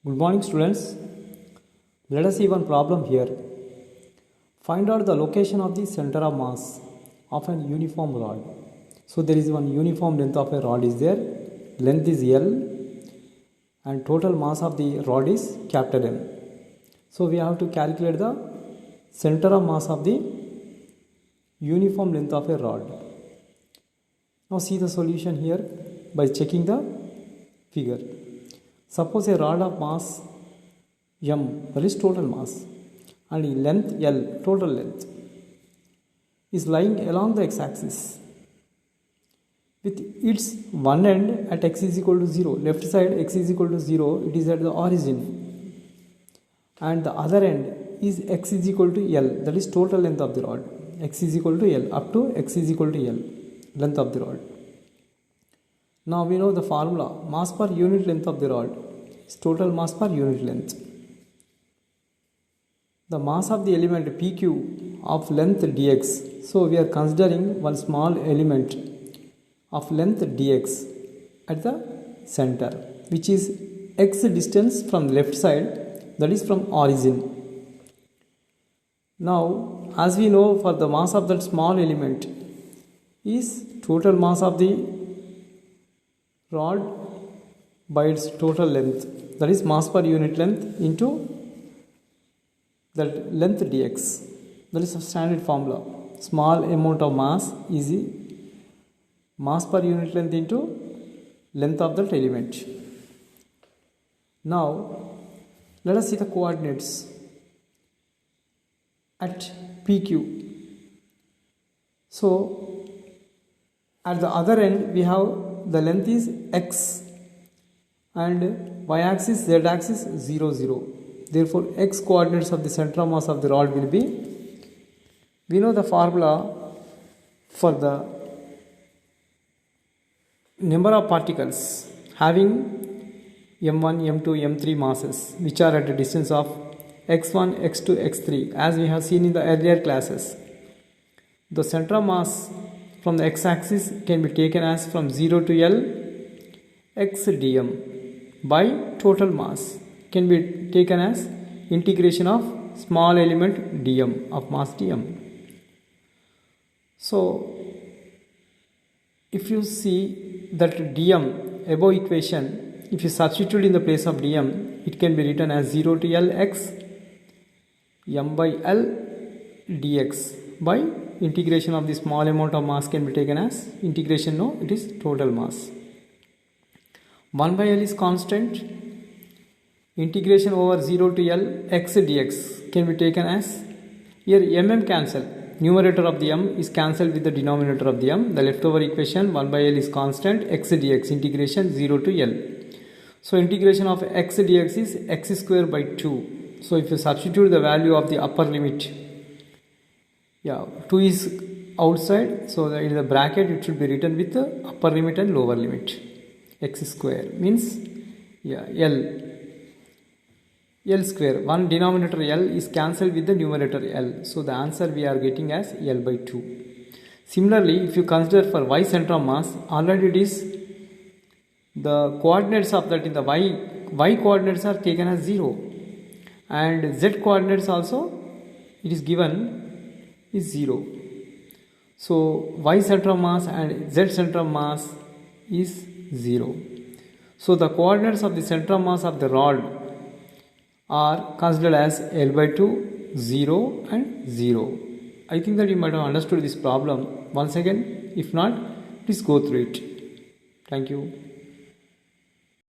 Good morning, students. Let us see one problem here. Find out the location of the center of mass of an uniform rod. So there is one uniform length of a rod is there. Length is L and total mass of the rod is capital M. So we have to calculate the center of mass of the uniform length of a rod. Now see the solution here by checking the figure. Suppose a rod of mass M, that is total mass, and length L, total length, is lying along the x-axis with its one end at x is equal to 0. Left side x is equal to 0, it is at the origin, and the other end is x is equal to L, that is total length of the rod. X is equal to L, up to x is equal to L, length of the rod. Now we know the formula, mass per unit length of the rod is total mass per unit length. The mass of the element PQ of length dx, so we are considering one small element of length dx at the center, which is x distance from the left side, that is from origin. Now as we know, for the mass of that small element is total mass of the rod by its total length, that is mass per unit length into that length dx. That is a standard formula. Small amount of mass is the mass per unit length into length of that element. Now let us see the coordinates at PQ. So at the other end we have the length is x and y-axis, z-axis 0, 0. Therefore x coordinates of the center of mass of the rod will be, we know the formula for the number of particles having m1, m2, m3 masses which are at a distance of x1, x2, x3, as we have seen in the earlier classes. The center of mass from the x-axis can be taken as from 0 to L x dm by total mass can be taken as integration of small element dm of mass dm. So if you see that dm above equation, if you substitute in the place of dm, it can be written as 0 to L x m by L dx by integration of the small amount of mass can be taken as integration, no, it is total mass. 1 by L is constant. Integration over 0 to L x dx can be taken as, here mm cancel, numerator of the m is cancelled with the denominator of the m. The leftover equation 1 by L is constant, x dx integration 0 to L. So integration of x dx is x square by 2. So if you substitute the value of the upper limit, 2 is outside, so in the bracket it should be written with the upper limit and lower limit. X square means L square, one denominator L is cancelled with the numerator L, so the answer we are getting as L by 2. Similarly, if you consider for y center of mass, already it is the coordinates of that in the y coordinates are taken as 0 and z coordinates also it is given is 0. So y center of mass and z center of mass is 0. So the coordinates of the center of mass of the rod are considered as L by 2, 0 and 0. I think that you might have understood this problem once again. If not, please go through it. Thank you.